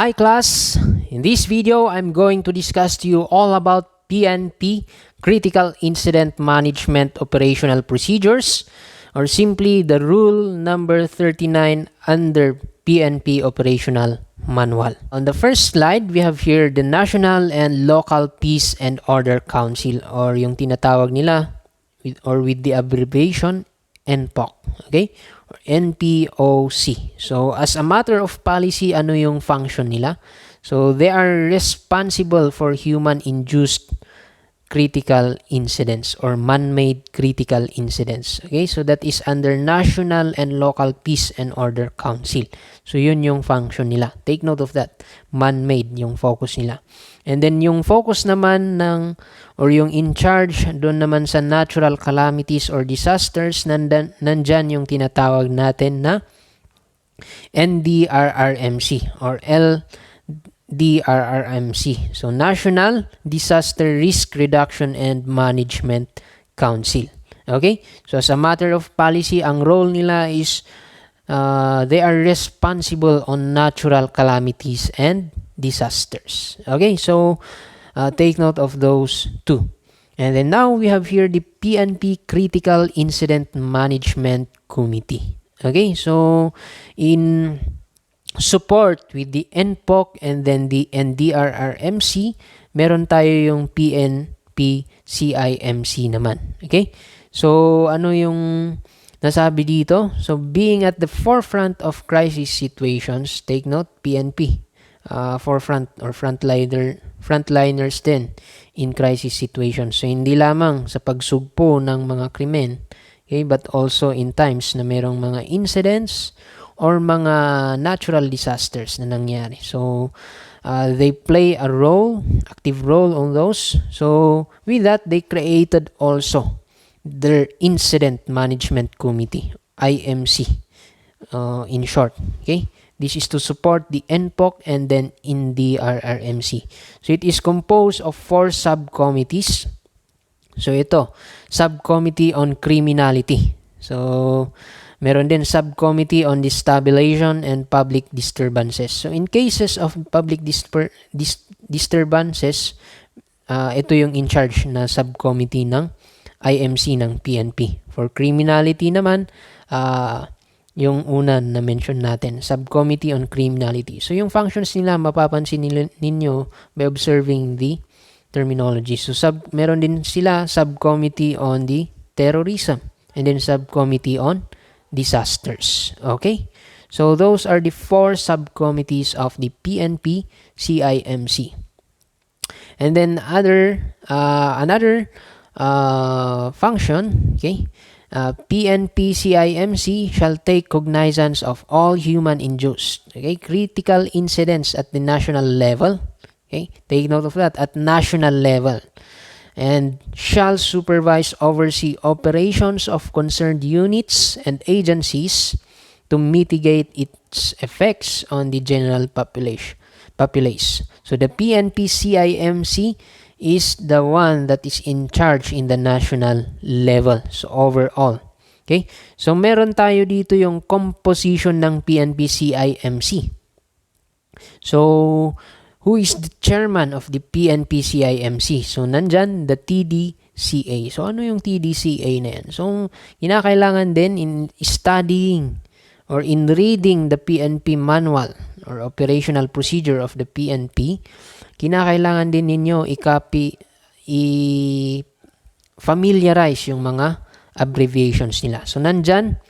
Hi class, in this video I'm going to discuss to you all about PNP, Critical Incident Management Operational Procedures, or simply the rule number 39 under PNP Operational Manual. On the first slide, we have here the National and Local Peace and Order Council, or yung tinatawag nila with the abbreviation NPOC, okay? Or NPOC. So, as a matter of policy, ano yung function nila? So, they are responsible for human-induced critical incidents or man-made critical incidents. Okay, so that is under National and Local Peace and Order Council. So yun yung function nila. Take note of that. Man-made yung focus nila. And then yung focus naman or yung in charge doon naman sa natural calamities or disasters, nandyan yung tinatawag natin na NDRRMC or DRRMC. So, National Disaster Risk Reduction and Management Council. Okay? So, as a matter of policy, ang role nila is they are responsible on natural calamities and disasters. Okay? So, take note of those two. And then now, we have here the PNP Critical Incident Management Committee. Okay? So, in support with the NPOC and then the NDRRMC, meron tayo yung PNP CIMC naman. Okay? So, ano yung nasabi dito? So, being at the forefront of crisis situations, take note, PNP, forefront or frontliners din in crisis situations. So, hindi lamang sa pagsugpo ng mga krimen, okay, but also in times na merong mga incidents or mga natural disasters na nangyari. So, they play a role, active role on those. So, with that, they created also their Incident Management Committee, IMC, in short. Okay? This is to support the NPOC and then in the RRMC. So, it is composed of 4 subcommittees. So, ito, Subcommittee on Criminality. So, meron din subcommittee on destabilization and public disturbances. So, in cases of public disturbances, ito yung in charge na subcommittee ng IMC ng PNP. For criminality naman, yung una na mention natin, subcommittee on criminality. So, yung functions nila, mapapansin ninyo by observing the terminology. So, meron din sila subcommittee on the terrorism and then subcommittee on disasters. Okay? So, those are the 4 subcommittees of the PNP CIMC. And then another function, okay? PNP CIMC shall take cognizance of all human-induced, okay, critical incidents at the national level. Okay? Take note of that, at national level. And shall supervise, oversee operations of concerned units and agencies to mitigate its effects on the general populace. So the PNP CIMC is the one that is in charge in the national level. So overall. Okay? So meron tayo dito yung composition ng PNP CIMC. So, who is the chairman of the PNP CIMC? So, nandyan, the TDCA. So, ano yung TDCA na yan? So, kinakailangan din in studying or in reading the PNP manual or operational procedure of the PNP, kinakailangan din ninyo i-familiarize yung mga abbreviations nila. So, nandyan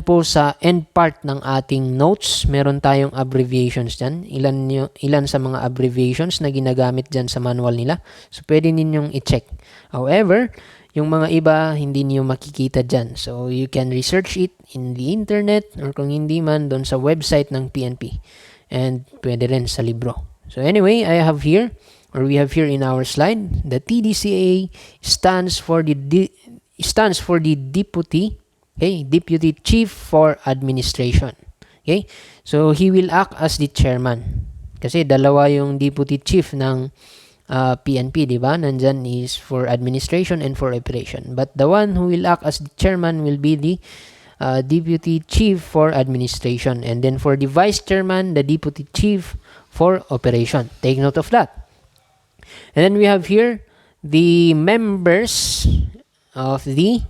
po sa end part ng ating notes, meron tayong abbreviations dyan. Ilan sa mga abbreviations na ginagamit dyan sa manual nila. So, pwede ninyong i-check. However, yung mga iba, hindi niyo makikita dyan. So, you can research it in the internet or kung hindi man, doon sa website ng PNP. And pwede rin sa libro. So, anyway, we have here in our slide, the TDCA stands for the Deputy Chief for Administration. Okay? So, he will act as the chairman. Kasi dalawa yung Deputy Chief ng PNP, di ba? Nandyan is for administration and for operation. But the one who will act as the chairman will be the Deputy Chief for Administration. And then for the Vice Chairman, the Deputy Chief for Operation. Take note of that. And then we have here the members of the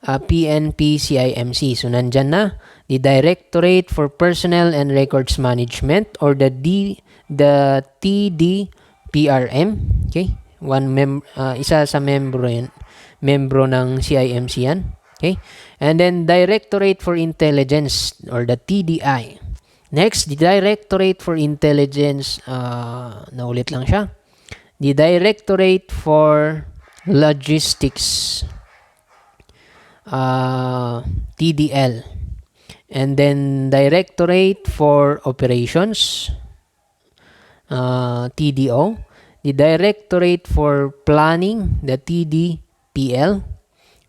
PNP CIMC. So, nandyan na the Directorate for Personnel and Records Management or the TDPRM. Okay? Isa sa membro ng CIMC yan. Okay? And then Directorate for Intelligence or the TDI. Next, the Directorate for Intelligence, naulit lang siya. The Directorate for Logistics, TDL. And then Directorate for Operations, TDO. The Directorate for Planning, the TDPL.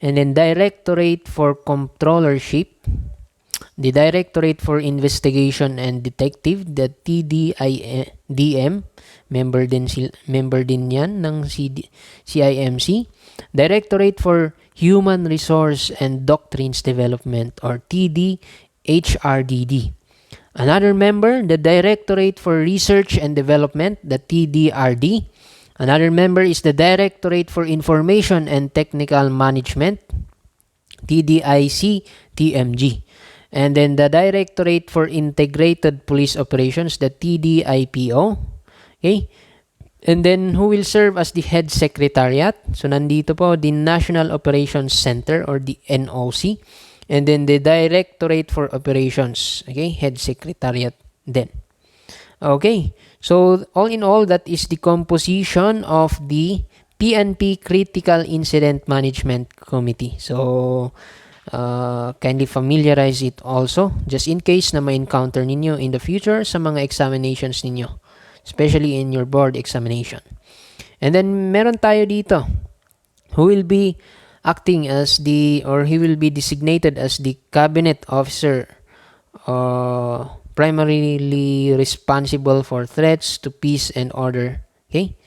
And then Directorate for Controllership, the Directorate for Investigation and Detective, the TDIDM, member din yan ng CIMC. Directorate for Human Resource and Doctrines Development or TDHRDD. Another member, the Directorate for Research and Development, the TDRD. Another member is the Directorate for Information and Technical Management, TDIC-TMG. And then the Directorate for Integrated Police Operations, the TDIPO. Okay? And then who will serve as the head secretariat? So nandito po the National Operations Center or the NOC. And then the Directorate for Operations. Okay? Head secretariat then. Okay. So all in all, that is the composition of the PNP Critical Incident Management Committee. So kindly familiarize it also just in case na ma-encounter ninyo in the future sa mga examinations ninyo, especially in your board examination. And then meron tayo dito who will be acting as he will be designated as the cabinet officer primarily responsible for threats to peace and order. Okay?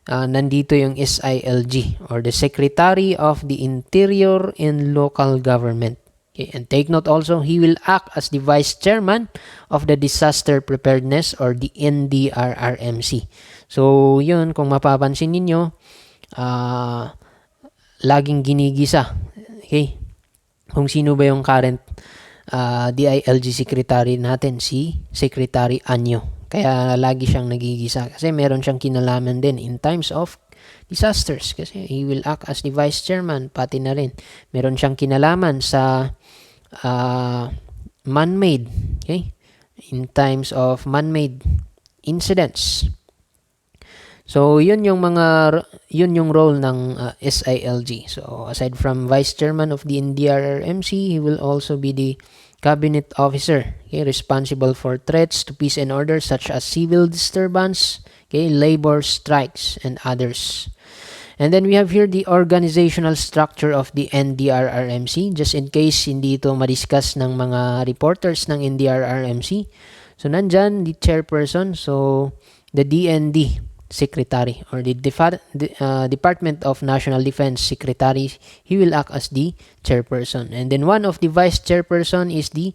Nandito yung SILG or the Secretary of the Interior and Local Government. Okay? And take note also, he will act as the Vice Chairman of the Disaster Preparedness or the NDRRMC. So, yun, kung mapapansin ninyo, laging ginigisa. Okay? Kung sino ba yung current DILG secretary natin, si Secretary Anyo. Kaya lagi siyang nagigisa kasi meron siyang kinalaman din in times of disasters kasi he will act as the vice chairman, pati na rin meron siyang kinalaman sa man-made, okay, in times of man-made incidents. So yun yung role ng SILG. So aside from vice chairman of the NDRRMC, he will also be the cabinet officer, okay, responsible for threats to peace and order such as civil disturbance, okay, labor strikes, and others. And then we have here the organizational structure of the NDRRMC, just in case hindi ito ma-discuss ng mga reporters ng NDRRMC. So nandyan the chairperson, so the DND secretary or the Department of National Defense secretary, he will act as the chairperson. And then one of the vice chairperson is the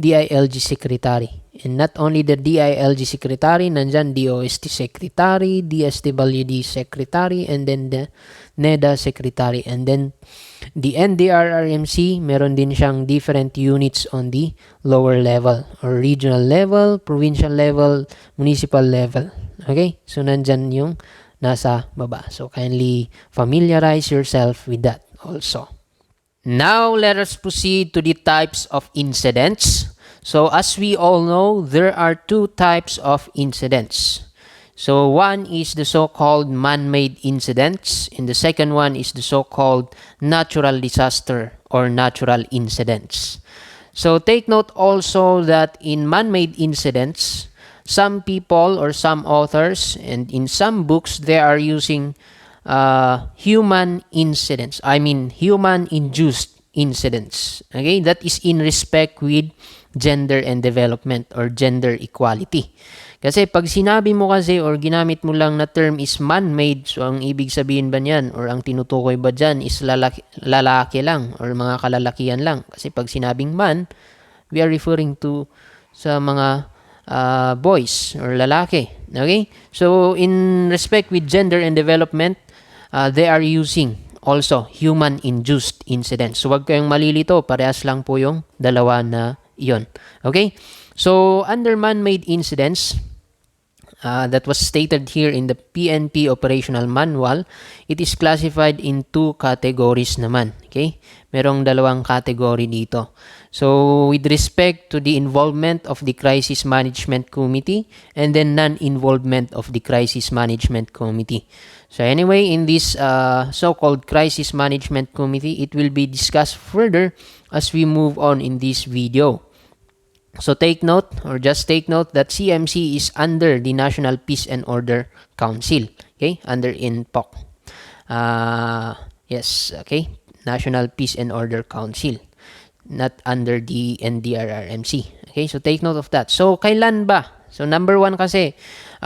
DILG secretary. And not only the DILG secretary, nandyan DOST secretary, DSWD secretary, and then the NEDA secretary. And then the NDRRMC, meron din siyang different units on the lower level or regional level, provincial level, municipal level. Okay? So, nandyan yung nasa baba. So, kindly familiarize yourself with that also. Now, let us proceed to the types of incidents. So, as we all know, there are two types of incidents. So, one is the so-called man-made incidents, and the second one is the so-called natural disaster or natural incidents. So, take note also that in man-made incidents, some people or some authors and in some books, they are using human incidents. I mean, human-induced incidents. Okay, that is in respect with gender and development or gender equality. Kasi pag sinabi mo kasi or ginamit mo lang na term is man-made, so ang ibig sabihin ba niyan or ang tinutukoy ba dyan is lalaki lang or mga kalalakihan lang. Kasi pag sinabing man, we are referring to sa mga boys or lalaki. Okay? So, in respect with gender and development, they are using also human-induced incidents. So, wag kayong malilito. Parehas lang po yung dalawa na iyon. Okay? So, under man-made incidents, that was stated here in the PNP Operational Manual, it is classified in two categories naman. Okay? Merong dalawang category dito. So, with respect to the involvement of the Crisis Management Committee and then non-involvement of the Crisis Management Committee. So, anyway, in this so-called Crisis Management Committee, it will be discussed further as we move on in this video. So take note or just take note that CMC is under the National Peace and Order Council. Okay, under INPOC. Yes, okay, National Peace and Order Council, not under the NDRRMC. Okay, so take note of that. So kailan ba? So number one kasi,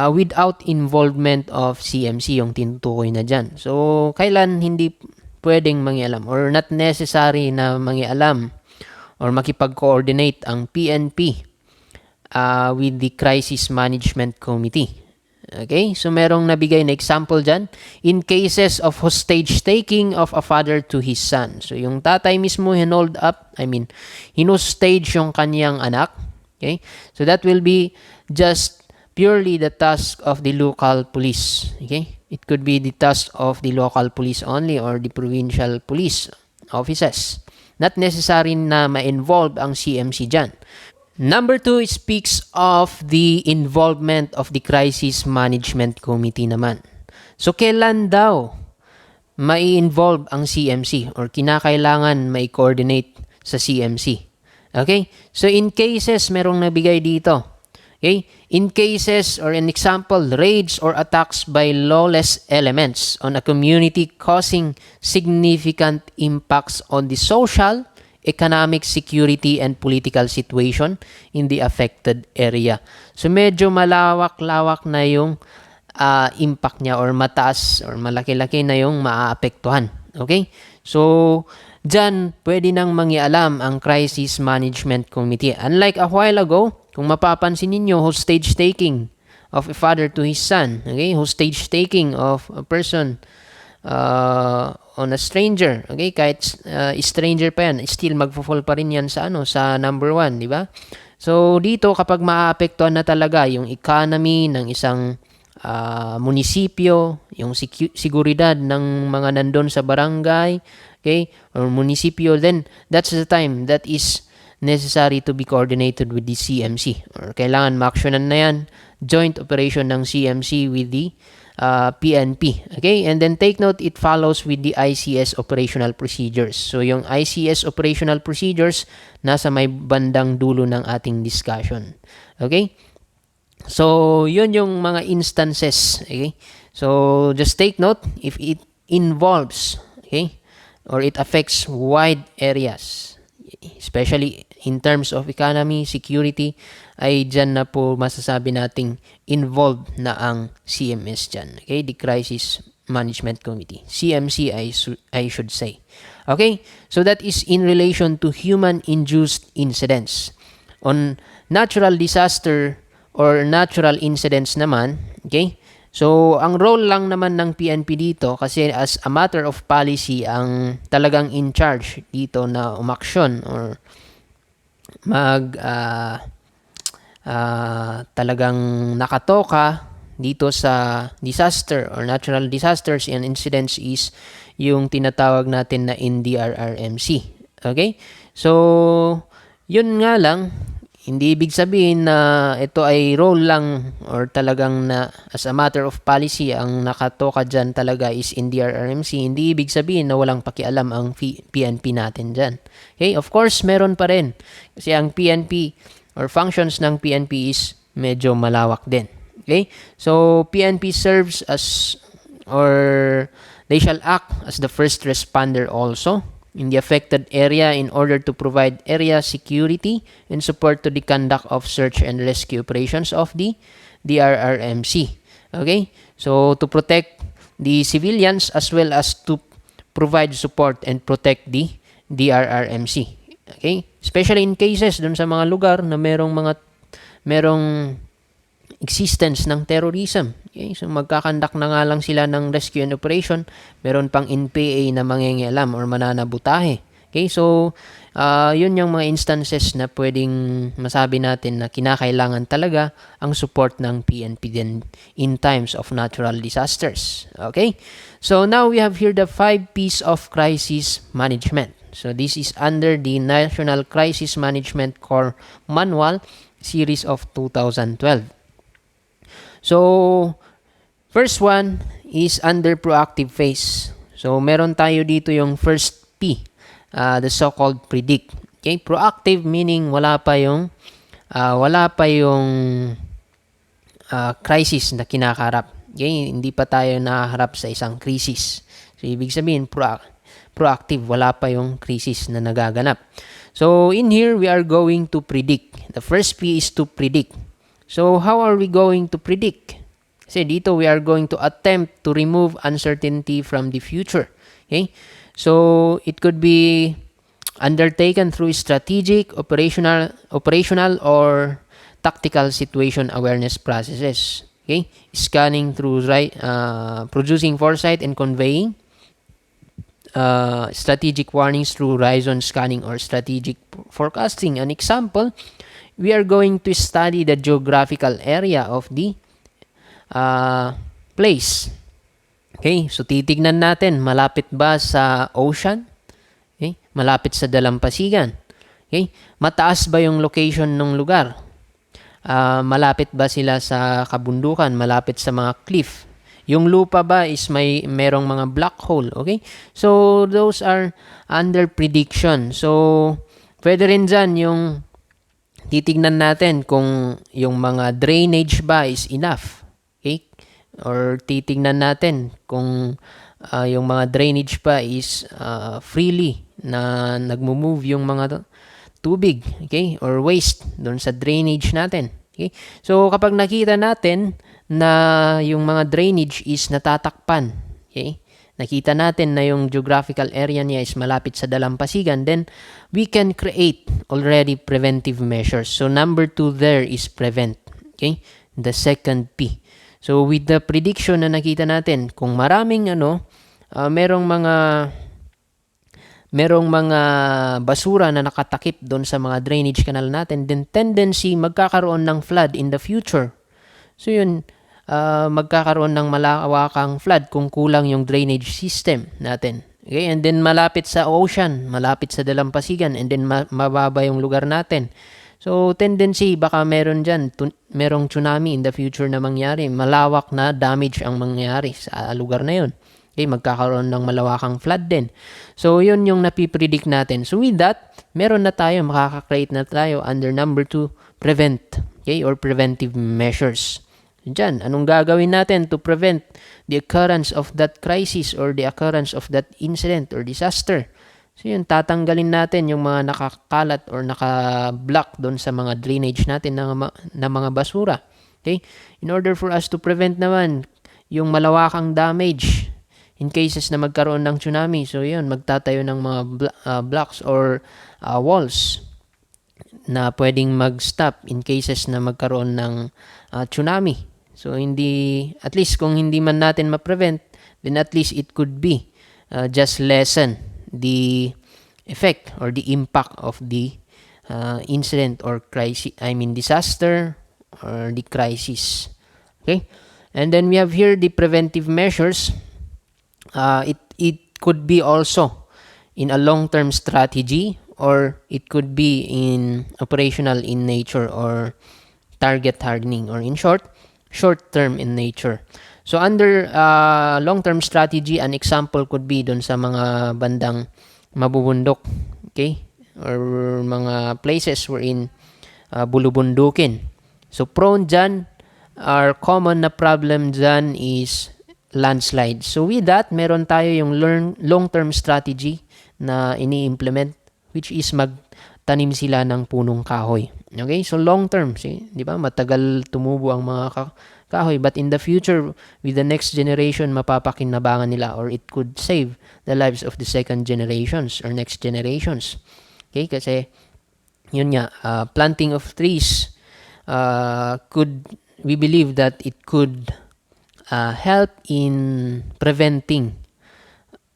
without involvement of CMC yung tinutukoy na dyan. So kailan hindi pwedeng mangialam or not necessary na mangialam or makipag-coordinate ang PNP with the Crisis Management Committee. Okay? So, merong nabigay na example dyan. In cases of hostage taking of a father to his son. So, yung tatay mismo hinostage yung kanyang anak. Okay? So, that will be just purely the task of the local police. Okay? It could be the task of the local police only or the provincial police offices. Not necessary na ma-involve ang CMC dyan. Number 2 speaks of the involvement of the Crisis Management Committee naman. So, kailan daw mai-involve ang CMC or kinakailangan mai-coordinate sa CMC? Okay? So, in cases, merong nabigay dito. Okay? In cases or an example, raids or attacks by lawless elements on a community causing significant impacts on the social, economic, security, and political situation in the affected area. So medyo malawak-lawak na yung impact niya or mataas or malaki-laki na yung maaapektuhan. Okay? So, dyan pwede nang mangialam ang Crisis Management Committee. Unlike a while ago, kung mapapansin ninyo, hostage taking of a father to his son. Okay? Hostage taking of a person on a stranger. Okay? Kahit stranger pa yan, still magfo-fall pa rin yan sa, sa number 1. Di ba? So, dito kapag maaapektuhan na talaga yung economy ng isang munisipyo, yung seguridad ng mga nandun sa barangay, okay, or munisipyo, then that's the time that is necessary to be coordinated with the CMC. Or kailangan ma-actionan na yan, joint operation ng CMC with the PNP. Okay? And then take note, it follows with the ICS Operational Procedures. So, yung ICS Operational Procedures, nasa may bandang dulo ng ating discussion. Okay? So, yun yung mga instances. Okay? So, just take note, if it involves, okay, or it affects wide areas, especially in terms of economy, security, ay dyan na po masasabi nating involved na ang CMS dyan. Okay? The Crisis Management Committee. CMC, I should say. Okay? So that is in relation to human-induced incidents. On natural disaster or natural incidents naman, okay? So, ang role lang naman ng PNP dito, kasi as a matter of policy, ang talagang in charge dito na umaksyon or talagang nakatoka dito sa disaster or natural disasters and incidents is yung tinatawag natin na NDRRMC. Okay? So, yun nga lang, hindi ibig sabihin na ito ay role lang or talagang na as a matter of policy ang nakatoka dyan talaga is NDRRMC. Hindi ibig sabihin na walang pakialam ang PNP natin dyan. Okay? Of course, meron pa rin. Kasi ang PNP or functions ng PNP is medyo malawak din. Okay? So, PNP serves as or they shall act as the first responder also in the affected area in order to provide area security and support to the conduct of search and rescue operations of the DRRMC. Okay? So, to protect the civilians as well as to provide support and protect the DRRMC. Okay? Especially in cases dun sa mga lugar na merong existence ng terrorism. Okay? So, magkakandak na nga lang sila ng rescue and operation, meron pang NPA na mangingialam or mananabutahe. Okay? So, yun yung mga instances na pwedeng masabi natin na kinakailangan talaga ang support ng PNP din in times of natural disasters. Okay? So, now we have here the 5 P's of crisis management. So, this is under the National Crisis Management Core Manual Series of 2012. So, first one is under proactive phase. So, meron tayo dito yung first P, the so-called predict. Okay, proactive meaning wala pa yung crisis na kinakarap. Okay, hindi pa tayo naharap sa isang krisis. So, ibig sabihin proactive, wala pa yung krisis na nagaganap. So, in here we are going to predict. The first P is to predict. So, how are we going to predict? Kasi dito, we are going to attempt to remove uncertainty from the future. Okay? So, it could be undertaken through strategic, operational, or tactical situation awareness processes. Okay? Scanning through producing foresight and conveying strategic warnings through horizon scanning or strategic forecasting. An example, we are going to study the geographical area of the place. Okay, so titignan natin, malapit ba sa ocean? Okay, malapit sa dalampasigan? Okay, mataas ba yung location ng lugar? Malapit ba sila sa kabundukan? Malapit sa mga cliff? Yung lupa ba is merong mga black hole? Okay, so those are under prediction. So, pwede rin dyan yung titignan natin kung yung mga drainage ba is enough. Okay? Or titignan natin kung yung mga drainage pa is freely na nagmo-move yung mga tubig, okay? Or waste doon sa drainage natin. Okay? So, kapag nakita natin na yung mga drainage is natatakpan, okay? Nakita natin na yung geographical area niya is malapit sa dalampasigan, then we can create already preventive measures. So, number 2 there is prevent. Okay? The second P. So, with the prediction na nakita natin, kung maraming merong mga basura na nakatakip doon sa mga drainage canal natin, then tendency magkakaroon ng flood in the future. So, yun, magkakaroon ng malawakang flood kung kulang yung drainage system natin. Okay? And then malapit sa ocean, malapit sa dalampasigan, and then mababa yung lugar natin. So, tendency, baka meron dyan, merong tsunami in the future na mangyari. Malawak na damage ang mangyari sa lugar na yun. Okay? Magkakaroon ng malawakang flood din. So, yun yung napipredict natin. So, with that, meron na tayo, makaka-create na tayo under number 2, prevent. Okay? Or preventive measures. Diyan, anong gagawin natin to prevent the occurrence of that crisis or the occurrence of that incident or disaster? So yun, tatanggalin natin yung mga nakakalat or naka-block doon sa mga drainage natin na mga basura. Okay? In order for us to prevent naman yung malawakang damage in cases na magkaroon ng tsunami. So yun, magtatayo ng mga blocks or walls na pwedeng mag-stop in cases na magkaroon ng tsunami. So, at least kung hindi man natin ma-prevent, then at least it could be just lessen the effect or the impact of the incident or disaster or the crisis. Okay? And then we have here the preventive measures. It could be also in a long-term strategy or it could be in operational in nature or target hardening, or in short-term in nature. So, under long-term strategy, an example could be dun sa mga bandang mabubundok, okay? Or mga places wherein bulubundukin. So, prone dyan, our common na problem dyan is landslide. So, with that, meron tayo yung long-term strategy na ini-implement, which is magtanim sila ng punong kahoy. Okay, so long term, di ba? Matagal tumubo ang mga kahoy, but in the future, with the next generation, mapapakinabangan nila, or it could save the lives of the second generations or next generations. Okay, kasi yun nga, planting of trees we believe that it could help in preventing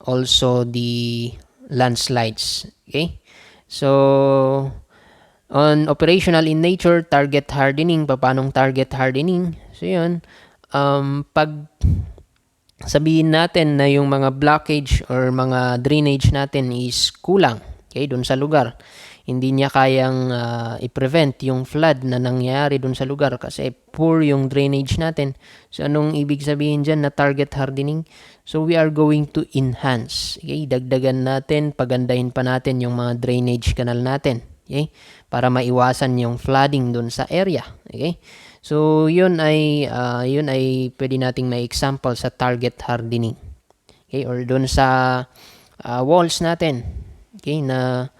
also the landslides. Okay, so on operational in nature, target hardening. Paanong target hardening? So yun, pag sabihin natin na yung mga blockage or mga drainage natin is kulang, okay, dun sa lugar, hindi niya kayang i-prevent yung flood na nangyari dun sa lugar kasi poor yung drainage natin. So anong ibig sabihin dyan na target hardening? So we are going to enhance, okay, dagdagan natin, pagandahin pa natin yung mga drainage canal natin, okay, para maiwasan yung flooding dun sa area. Okay, so yun ay pwede nating may example sa target hardening. Okay, or dun sa walls natin, okay, na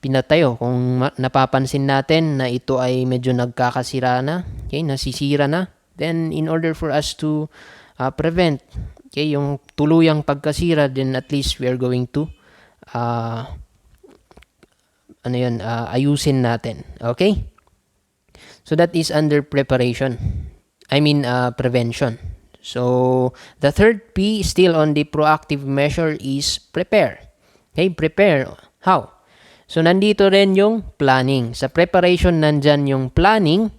pinatayo, kung napapansin natin na ito ay medyo nagkakasira na, okay, nasisira na, then in order for us to prevent, okay, yung tuluyang pagkasira, then at least we are going to ayusin natin. Okay, so that is under preparation, prevention. So the third P, still on the proactive measure, is prepare. Okay, prepare how? So nandito rin yung planning. Sa preparation nandyan yung planning,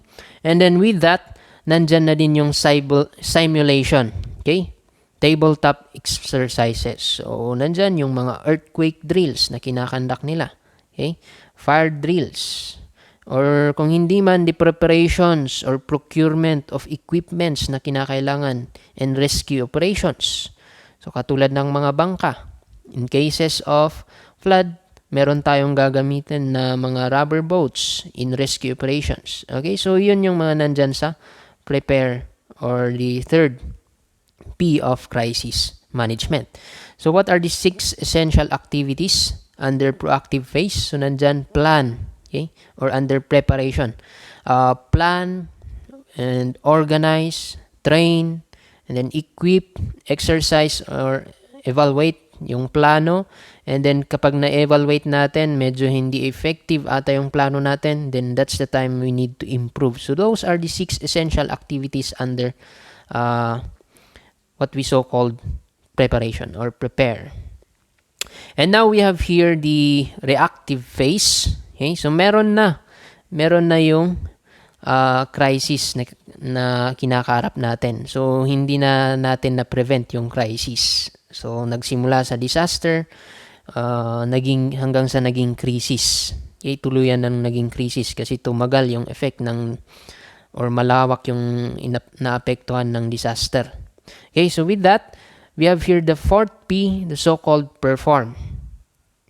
and then with that nandyan na din yung simulation. Okay, tabletop exercises. So nandyan yung mga earthquake drills na kinakandak nila. Okay, fire drills, or kung hindi man, the preparations or procurement of equipments na kinakailangan, and rescue operations. So katulad ng mga bangka, in cases of flood, meron tayong gagamitin na mga rubber boats in rescue operations. Okay, so yun yung mga nandyan sa prepare, or the third P of crisis management. So what are the 6 essential activities under proactive phase? So nandyan plan, okay, or under preparation. Plan and organize, train, and then equip, exercise, or evaluate yung plano. And then kapag na-evaluate natin, medyo hindi effective ata yung plano natin, then that's the time we need to improve. So those are the 6 essential activities under what we so-called preparation or prepare. And now we have here the reactive phase. Okay, so meron na yung crisis na kinakaharap natin. So hindi na natin na-prevent yung crisis. So nagsimula sa disaster, hanggang sa naging crisis. Okay, tuluyan ng naging crisis kasi tumagal yung effect ng, or malawak yung naapektuhan ng disaster. Okay, so with that, we have here the fourth P, the so-called perform.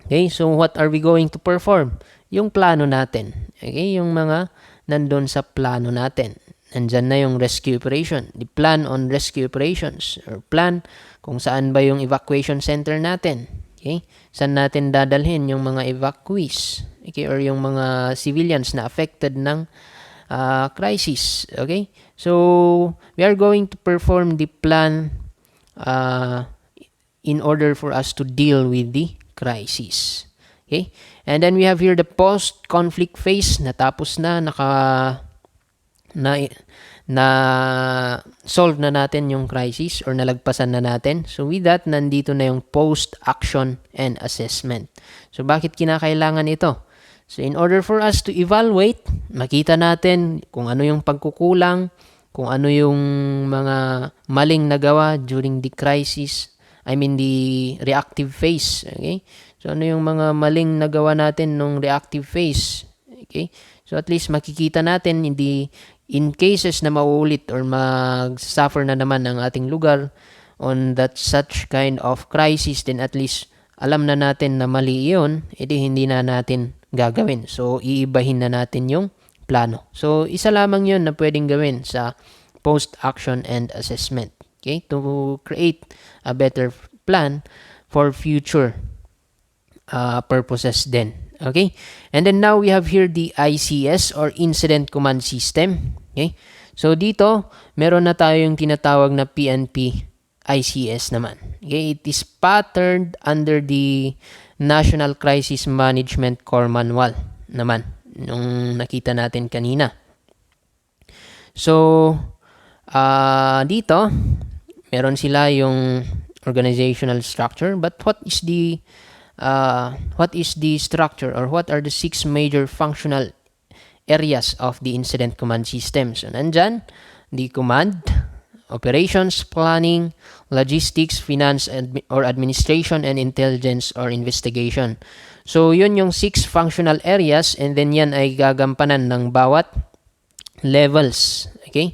Okay, so what are we going to perform? Yung plano natin. Okay, yung mga nandun sa plano natin. Nandyan na yung rescue operation, the plan on rescue operations, or plan kung saan ba yung evacuation center natin. Okay, saan natin dadalhin yung mga evacuees, okay, or yung mga civilians na affected ng crisis. Okay, so we are going to perform the plan in order for us to deal with the crisis. Okay, and then we have here the post-conflict phase. Natapos na, na solve na natin yung crisis, or nalagpasan na natin. So with that, nandito na yung post-action and assessment. So bakit kinakailangan ito? So in order for us to evaluate, makita natin kung ano yung pagkukulang, kung ano yung mga maling nagawa during the crisis, the reactive phase. Okay, so ano yung mga maling nagawa natin nung reactive phase. Okay, so at least makikita natin, hindi in cases na mauulit or mag-suffer na naman ang ating lugar on that such kind of crisis, then at least alam na natin na mali yun, edi hindi na natin gagawin. So iibahin na natin yung plano. So isa lamang yun na pwedeng gawin sa post-action and assessment. Okay, to create a better plan for future purposes then. Okay? And then now we have here the ICS or Incident Command System. Okay? So dito, meron na tayong tinatawag na PNP ICS naman. Okay? It is patterned under the National Crisis Management Core Manual naman, nung nakita natin kanina. So, dito, meron sila yung organizational structure, but what is the structure, or what are the 6 major functional areas of the incident command system? So, nandyan, the command, operations, planning, logistics, finance, or administration, and intelligence or investigation. So, yun yung 6 functional areas, and then yan ay gagampanan ng bawat levels, okay,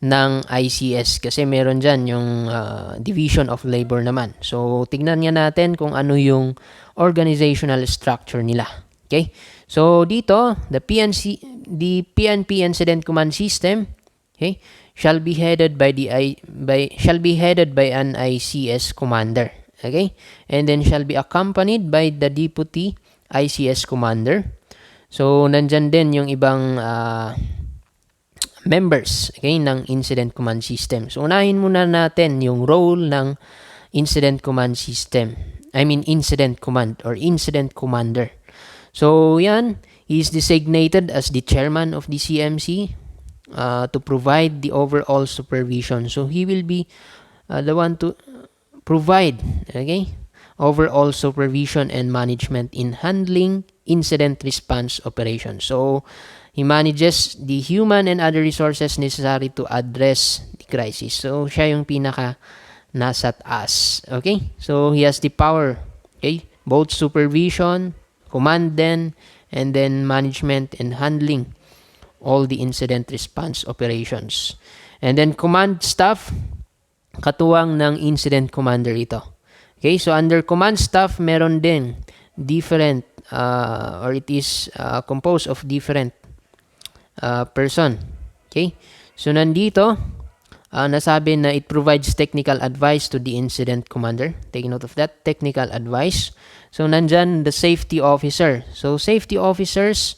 ng ICS, kasi meron dyan yung division of labor naman. So, tignan nga natin kung ano yung organizational structure nila. Okay? So, dito, the PNP Incident Command System, okay, shall be headed by an ICS commander. Okay? And then shall be accompanied by the deputy ICS commander. So, nandyan din yung ibang members, okay, ng Incident Command System. So, unahin muna natin yung role ng Incident Command System. Incident Command or Incident Commander. So, yan, he is designated as the chairman of the CMC to provide the overall supervision. So, he will be the one to provide, okay, overall supervision and management in handling incident response operations. So, he manages the human and other resources necessary to address the crisis. So, siya yung pinaka nasa taas. Okay? So, he has the power, okay, both supervision, command then, and then management and handling all the incident response operations. And then command staff, katuwang ng incident commander ito. Okay? So, under command staff, meron din different, or it is composed of different person. Okay? So, nandito, nasabi na it provides technical advice to the incident commander. Take note of that, technical advice. So, nandyan the safety officer. So, safety officers,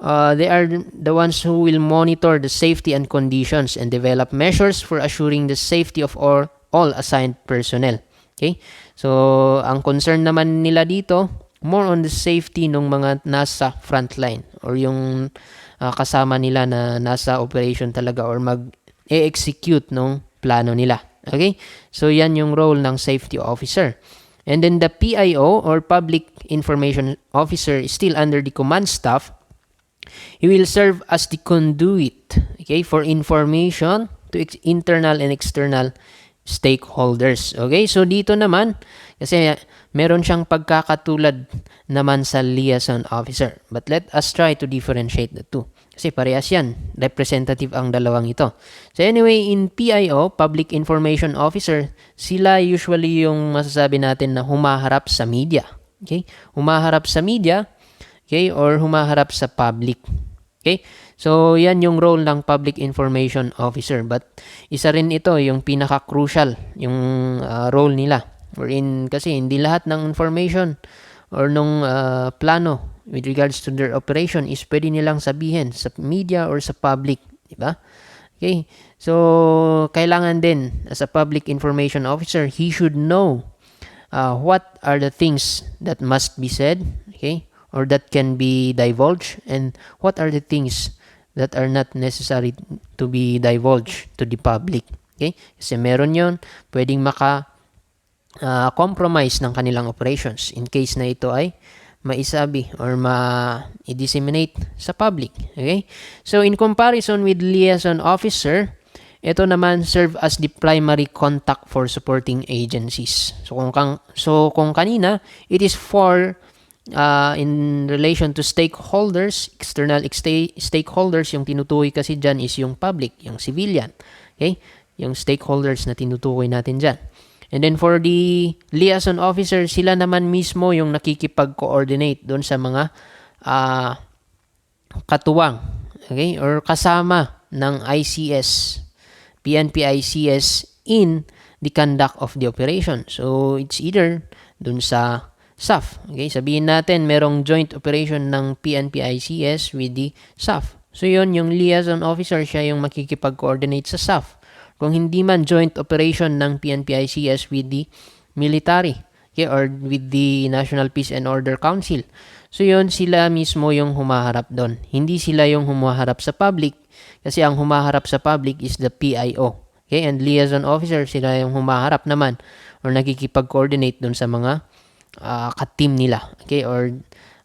they are the ones who will monitor the safety and conditions and develop measures for assuring the safety of all assigned personnel. Okay? So, ang concern naman nila dito, more on the safety ng mga nasa frontline or yung kasama nila na nasa operation talaga or mag-execute ng plano nila. Okay? So, yan yung role ng safety officer. And then the PIO or Public Information Officer is still under the command staff. He will serve as the conduit, okay, for information to internal and external stakeholders. Okay? So, dito naman, kasi meron siyang pagkakatulad naman sa liaison officer. But let us try to differentiate the two. Kasi parehas yan. Representative ang dalawang ito. So anyway, in PIO, Public Information Officer, sila usually yung masasabi natin na humaharap sa media. Okay? Humaharap sa media, okay, or humaharap sa public. Okay? So, yan yung role ng Public Information Officer. But isa rin ito yung pinaka-crucial, yung role nila. Kasi hindi lahat ng information or nung plano with regards to their operation is pwede nilang sabihin sa media or sa public, di ba? Okay. So, kailangan din as a public information officer, he should know what are the things that must be said, okay, or that can be divulged, and what are the things that are not necessary to be divulged to the public. Okay? Kasi meron yon pwedeng compromise ng kanilang operations in case na ito ay maisabi or ma-disseminate sa public. Okay? So, in comparison with liaison officer, ito naman serve as the primary contact for supporting agencies. So, kung kanina, it is for in relation to stakeholders, external stakeholders, yung tinutukoy kasi dyan is yung public, yung civilian. Okay? Yung stakeholders na tinutukoy natin dyan. And then for the liaison officer, sila naman mismo yung nakikipag-coordinate doon sa mga katuwang, okay, or kasama ng ICS, PNP ICS in the conduct of the operation. So, it's either doon sa SAF. Okay, sabihin natin merong joint operation ng PNP ICS with the SAF. So yun, yung liaison officer, siya yung makikipag-coordinate sa SAF. Kung hindi man joint operation ng PNP ICS with the military, okay, or with the National Peace and Order Council. So yun, sila mismo yung humaharap doon. Hindi sila yung humaharap sa public kasi ang humaharap sa public is the PIO. Okay, and liaison officer, sila yung humaharap naman or nakikipag-coordinate doon sa mga ka-team nila, okay, or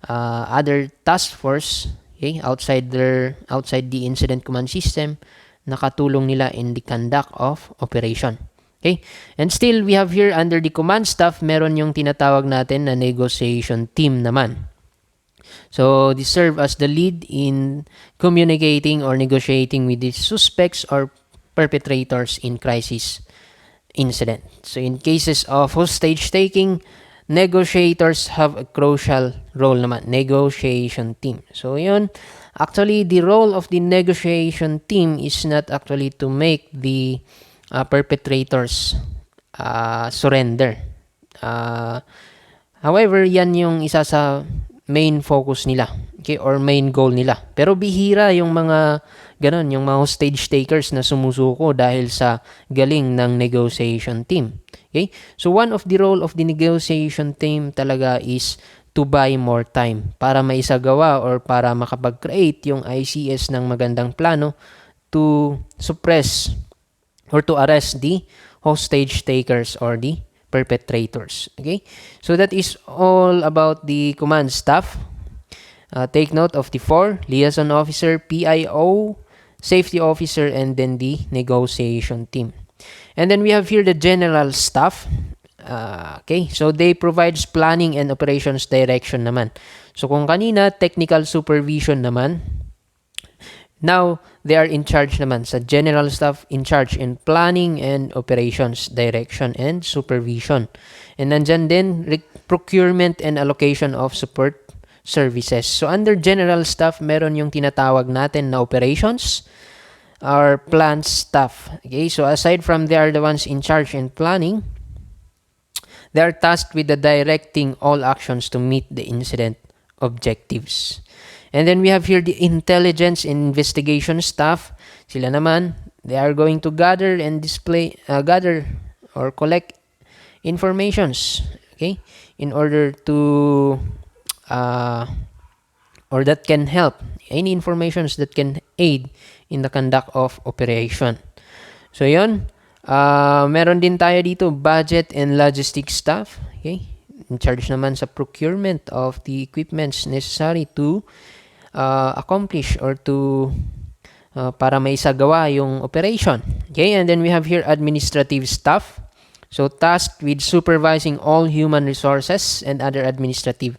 other task force, okay, outside the incident command system, nakatulong nila in the conduct of operation. Okay, and still we have here under the command staff, meron yung tinatawag natin na negotiation team naman. So they serve as the lead in communicating or negotiating with the suspects or perpetrators in crisis incident. So in cases of hostage taking, negotiators have a crucial role naman, negotiation team. So yun, actually the role of the negotiation team is not actually to make the perpetrators surrender. However, yan yung isa sa main focus nila, okay, or main goal nila. Pero bihira yung mga ganon, yung mga hostage takers na sumusuko dahil sa galing ng negotiation team. Okay? So one of the role of the negotiation team talaga is to buy more time para maisagawa or para makapag-create yung ICS ng magandang plano to suppress or to arrest the hostage takers or the perpetrators. Okay? So that is all about the command staff. Take note of the 4: liaison officer, PIO, safety officer, and then the negotiation team. And then we have here the general staff. Okay, so they provides planning and operations direction naman. So kung kanina technical supervision naman, now they are in charge naman sa general staff, in charge in planning and operations direction and supervision. And nandyan din procurement and allocation of support services. So under general staff, meron yung tinatawag natin na operations or plant staff. Okay, so aside from they are the ones in charge in planning, they are tasked with the directing all actions to meet the incident objectives. And then we have here the intelligence and investigation staff. Sila naman, they are going to gather and gather or collect informations, okay, in order to or that can help, any informations that can aid in the conduct of operation. So yun, meron din tayo dito budget and logistics staff, okay, in charge naman sa procurement of the equipments necessary to accomplish or to para maisagawa yung operation. Okay, and then we have here administrative staff. So tasked with supervising all human resources and other administrative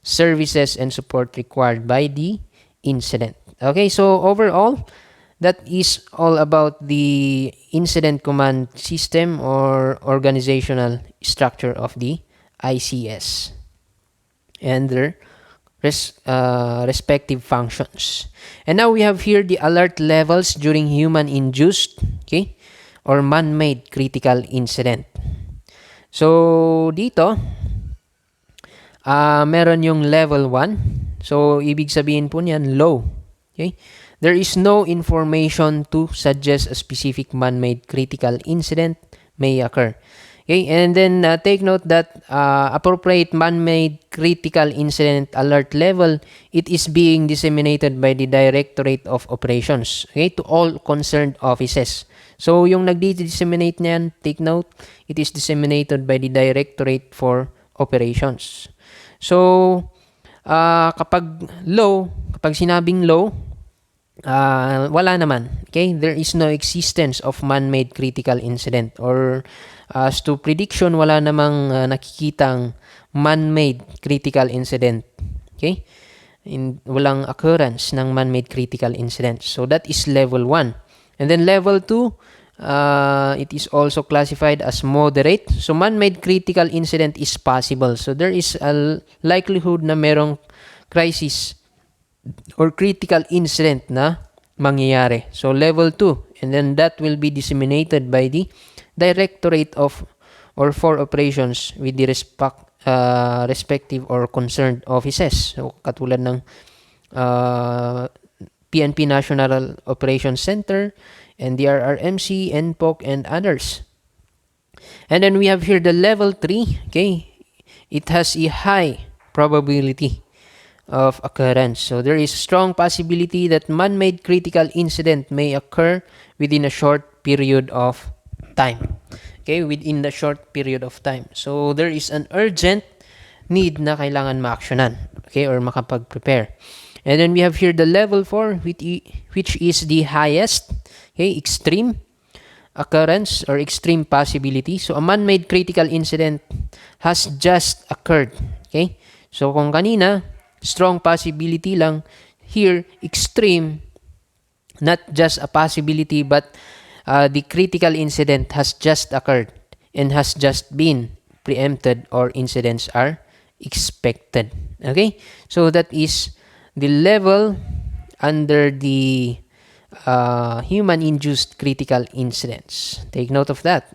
services and support required by the incident. Okay, so overall, that is all about the incident command system or organizational structure of the ICS and their respective functions. And now we have here the alert levels during human-induced, okay, or man-made critical incident. So dito, meron yung level 1. So ibig sabihin po niyan low. Okay? There is no information to suggest a specific man-made critical incident may occur. Okay, and then take note that appropriate man-made critical incident alert level, it is being disseminated by the Directorate of Operations, okay, to all concerned offices. So yung nag-disseminate niyan, take note, it is disseminated by the Directorate for Operations. So kapag sinabing low, wala naman. Okay, there is no existence of man-made critical incident, or as to prediction, wala namang nakikitang man-made critical incident. Okay, walang occurrence ng man-made critical incident. So that is level 1. And then level 2, it is also classified as moderate. So man-made critical incident is possible. So there is a likelihood na merong crisis or critical incident na mangyayari. So level 2, and then that will be disseminated by the Directorate of or for Operations with the respective or concerned offices. So, katulad ng PNP National Operations Center, NDRRMC, NPOC, and others. And then we have here the level 3. Okay, it has a high probability of occurrence. So there is a strong possibility that man-made critical incident may occur within a short period of time. Okay, within the short period of time. So there is an urgent need na kailangan ma-actionan. Okay, or makapag-prepare. And then we have here the level 4, which is the highest, okay, extreme occurrence or extreme possibility. So a man-made critical incident has just occurred. Okay? So kung kanina, strong possibility lang, here, extreme, not just a possibility, but the critical incident has just occurred and has just been preempted, or incidents are expected. Okay? So that is the level under the human-induced critical incidents. Take note of that.